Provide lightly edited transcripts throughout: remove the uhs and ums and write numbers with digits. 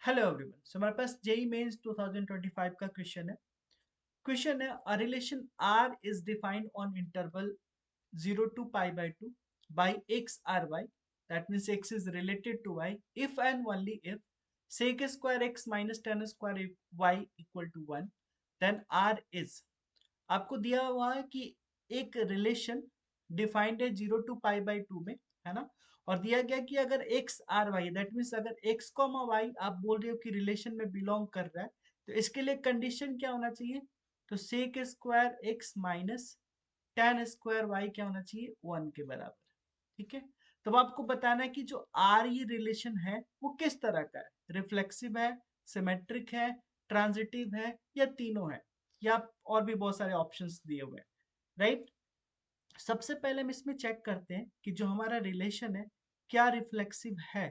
Hello everyone. सो हमारे पास JEE mains 2025 का question है a relation R is defined on interval 0 to pi by 2 by x or y, that means x is related to y if and only if sec square x minus tan square y equal to 1, then r is। आपको दिया हुआ है कि एक relation defined है 0 to pi by 2 में, है ना। और दिया गया कि अगर x R y, that means अगर एक्स कॉमा वाई आप बोल रहे हो कि रिलेशन में बिलोंग कर रहा है, तो इसके लिए कंडीशन क्या होना चाहिए? तो sec square x minus tan square y क्या होना चाहिए? 1 के बराबर। ठीक है। तब आपको बताना है कि जो आर ये रिलेशन है वो किस तरह का है, रिफ्लेक्सिव है, सिमेट्रिक है, ट्रांजिटिव है, या तीनों है, या और भी बहुत सारे ऑप्शंस दिए हुए हैं, राइट। सबसे पहले हम इसमें चेक करते हैं कि जो हमारा रिलेशन है क्या रिफ्लेक्सिव है।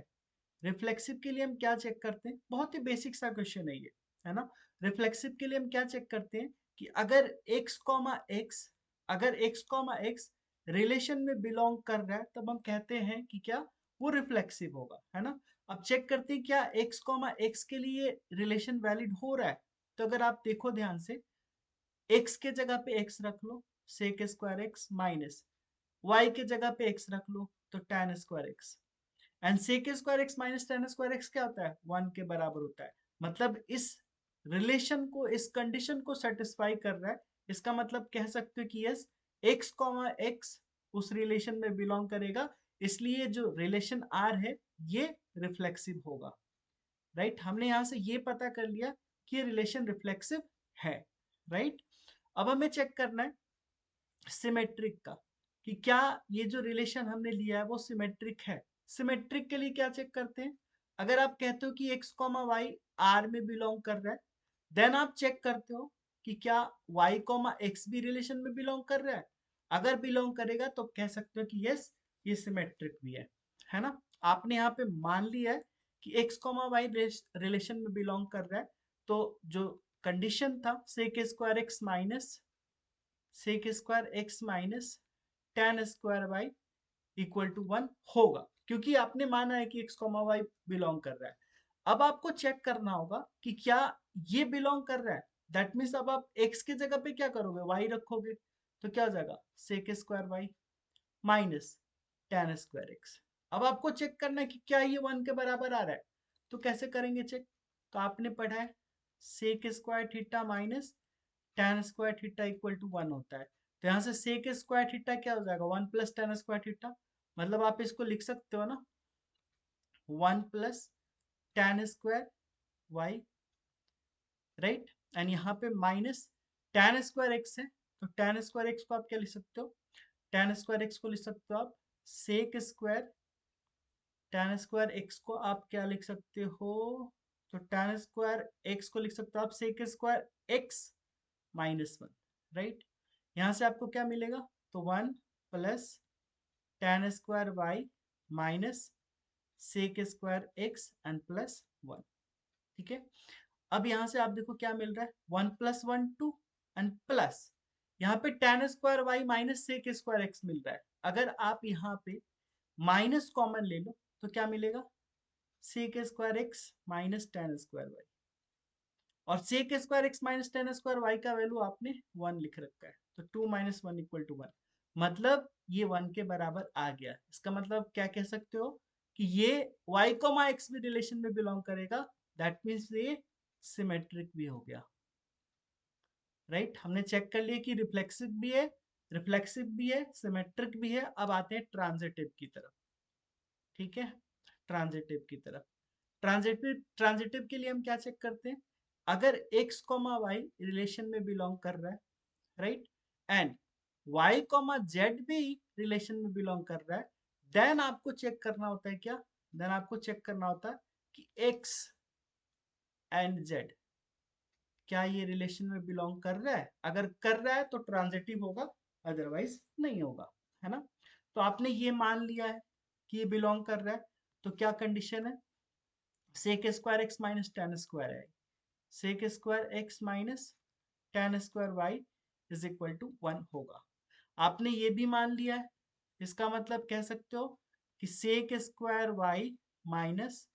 रिफ्लेक्सिव के लिए हम क्या चेक करते हैं? बहुत ही बेसिक सा क्वेश्चन है ये, है ना। रिफ्लेक्सिव के लिए हम क्या चेक करते हैं कि अगर x कॉमा एक्स, अगर x कॉमा एक्स रिलेशन में बिलोंग कर रहा है, तब हम कहते हैं कि क्या वो रिफ्लेक्सिव होगा, है ना। अब चेक करते हैं क्या x कॉमा एक्स के लिए रिलेशन वैलिड हो रहा है। तो अगर आप देखो ध्यान से, x के जगह पे x रख लो, sec square x minus y के जगह पे x रख लो तो tan square x, and sec square x minus tan square x क्या होता है? 1 के बराबर होता है। मतलब इस रिलेशन को, इस कंडीशन को सेटिस्फाई कर रहा है। इसका मतलब कह सकते हो कि यस, एक्स कॉमा एक्स उस रिलेशन में बिलोंग करेगा, इसलिए जो रिलेशन आर है ये रिफ्लेक्सिव होगा, राइट। हमने यहां से ये पता कर लिया कि ये रिलेशन रिफ्लेक्सिव है, राइट। अब हमें चेक करना है सिमेट्रिक का, कि क्या ये जो रिलेशन हमने लिया है वो सिमेट्रिक है। सिमेट्रिक के लिए क्या चेक करते हैं? अगर आप कहते हो कि एक्स कॉमा वाई आर में बिलोंग कर रहा है, देन आप चेक करते हो कि क्या वाई कॉमा एक्स भी रिलेशन में बिलोंग कर रहा है। अगर बिलोंग करेगा तो कह सकते हो कि यस, ये सिमेट्रिक भी है ना। आपने यहाँ पे मान लिया है कि एक्स कॉमा वाई रिलेशन में बिलोंग कर रहा है, तो जो कंडीशन था sec square x minus sec square x minus tan square y equal to 1 होगा, क्योंकि आपने माना है कि x कॉमा वाई बिलोंग कर रहा है। अब आपको चेक करना होगा कि क्या ये बिलोंग कर रहा है। दैट मीन्स अब आप x की जगह पे क्या करोगे? y रखोगे, तो क्या हो जाएगा? Sec square y minus tan square x. अब आपको चेक करना है कि क्या ये 1 के बराबर आ रहा है। तो कैसे करेंगे चेक? तो आपने पढ़ा है sec square theta minus tan square theta equal to 1 होता है। तो यहाँ से सेक स्क्वायर थीटा क्या हो जाएगा? 1 प्लस tan स्क्वायर थीटा। मतलब आप इसको लिख सकते हो ना, 1 plus tan square y, right. And यहाँ पे माइनस tan स्क्वायर एक्स है, तो tan स्क्वायर एक्स को आप क्या लिख सकते हो? tan स्क्वायर एक्स को लिख सकते हो आप sec square, tan square x को आप क्या लिख सकते हो? तो tan स्क्वायर एक्स को लिख सकते हो आप sec square x minus 1, right. यहाँ से आपको क्या मिलेगा? तो 1 plus tan square y minus sec square x and plus 1। ठीक है। अब यहाँ से आप देखो क्या मिल रहा है, 1 प्लस 1 2 एंड प्लस यहाँ पे tan square y minus sec square x मिल रहा है। अगर आप यहाँ पे माइनस कॉमन ले लो तो क्या मिलेगा? Sec square x minus tan square y, और sec square x minus tan square y का वैल्यू आपने 1 लिख रखा है, तो 2 माइनस 1 इक्वल टू 1। मतलब ये 1 के बराबर आ गया। इसका मतलब क्या कह सकते हो कि ये y कोमा x भी रिलेशन में बिलोंग करेगा, दैट मीन्स ये सिमेट्रिक भी हो गया, राइट। हमने चेक कर लिया कि रिफ्लेक्सिव भी है, सिमेट्रिक भी है। अब आते हैं ट्रांजिटिव की तरफ। ठीक है। ट्रांजिटिव की तरफ, ट्रांजिटिव के लिए हम क्या चेक करते हैं? अगर x कॉमा वाई रिलेशन में बिलोंग कर रहा है, right, and y comma Z भी रिलेशन में बिलोंग कर रहा है, देन आपको चेक करना होता है क्या? देन आपको चेक करना होता है कि x एंड z क्या ये रिलेशन में बिलोंग कर रहा है। अगर कर रहा है तो ट्रांजिटिव होगा, अदरवाइज नहीं होगा, है ना। तो आपने ये मान लिया है कि ये बिलोंग कर रहा है, तो क्या कंडीशन है? Sec square x minus tan square है, sec square x minus tan square y is equal to 1 होगा। आपने ये भी मान लिया है, इसका मतलब कह सकते हो कि sec square y minus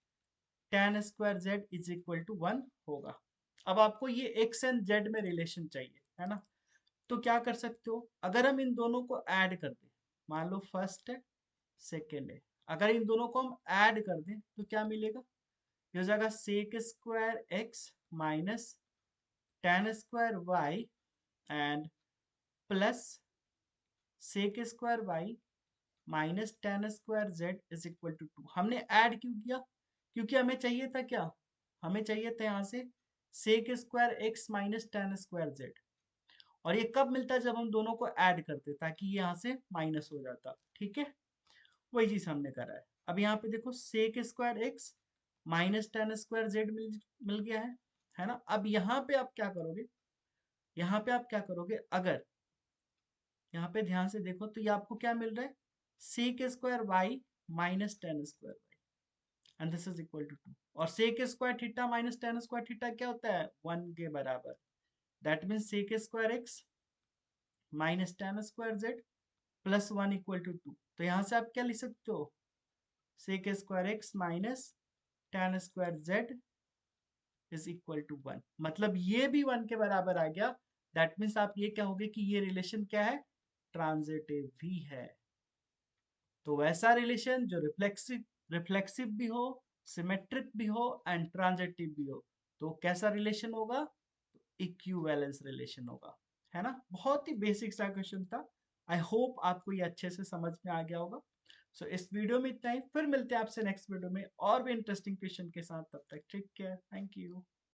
tan square z is equal to 1 होगा। अब आपको ये x एंड z में रिलेशन चाहिए, है ना? तो क्या कर सकते हो, अगर हम इन दोनों को ऐड कर दें, मान लो फर्स्ट है सेकेंड है, अगर इन दोनों को हम ऐड कर दें तो क्या मिलेगा? ये हो जाएगा sec square x minus tan square y and plus sec square y minus tan square z is equal to 2। हमने ऐड क्यों किया? क्योंकि हमें चाहिए था क्या? हमें चाहिए था यहाँ से sec square x minus tan square z. और ये कब मिलता है? जब हम दोनों को ऐड करते, ताकि ये यहाँ से माइनस हो जाता। ठीक है, वही चीज हमने करा है। अब यहाँ पे देखो sec square x minus tan square z मिल गया है ना? अब यहाँ पे आप क्या करोगे, यहाँ पे आप क्या करोगे, अगर यहाँ पे ध्यान से देखो तो ये आपको क्या मिल रहा है? Sec square y minus tan square y and this is equal to 2। और sec square theta minus tan square theta क्या होता है? 1 के बराबर। That means sec square x minus tan square z plus 1 equal to 2। तो यहाँ से आप क्या लिख सकते हो? Sec square x minus tan square z is equal to 1। मतलब ये भी 1 के बराबर आ गया। दैट मीन्स आप ये कहोगे कि ये रिलेशन क्या है? ट्रांजिटिव भी है। तो वैसा रिलेशन जो रिफ्लेक्सिव रिफ्लेक्सिव भी हो, सिमेट्रिक भी हो एंड ट्रांजिटिव भी हो, तो कैसा रिलेशन होगा? इक्विवेलेंस रिलेशन होगा, है ना? बहुत ही बेसिक सा क्वेश्चन था। आई होप आपको ये अच्छे से समझ में आ गया होगा। सो इस वीडियो में इतना ही, फिर मिलते हैं आपसे नेक्स्ट वीडियो में और भी इंटरेस्टिंग क्वेश्चन के साथ। तब तक टेक केयर, थैंक यू।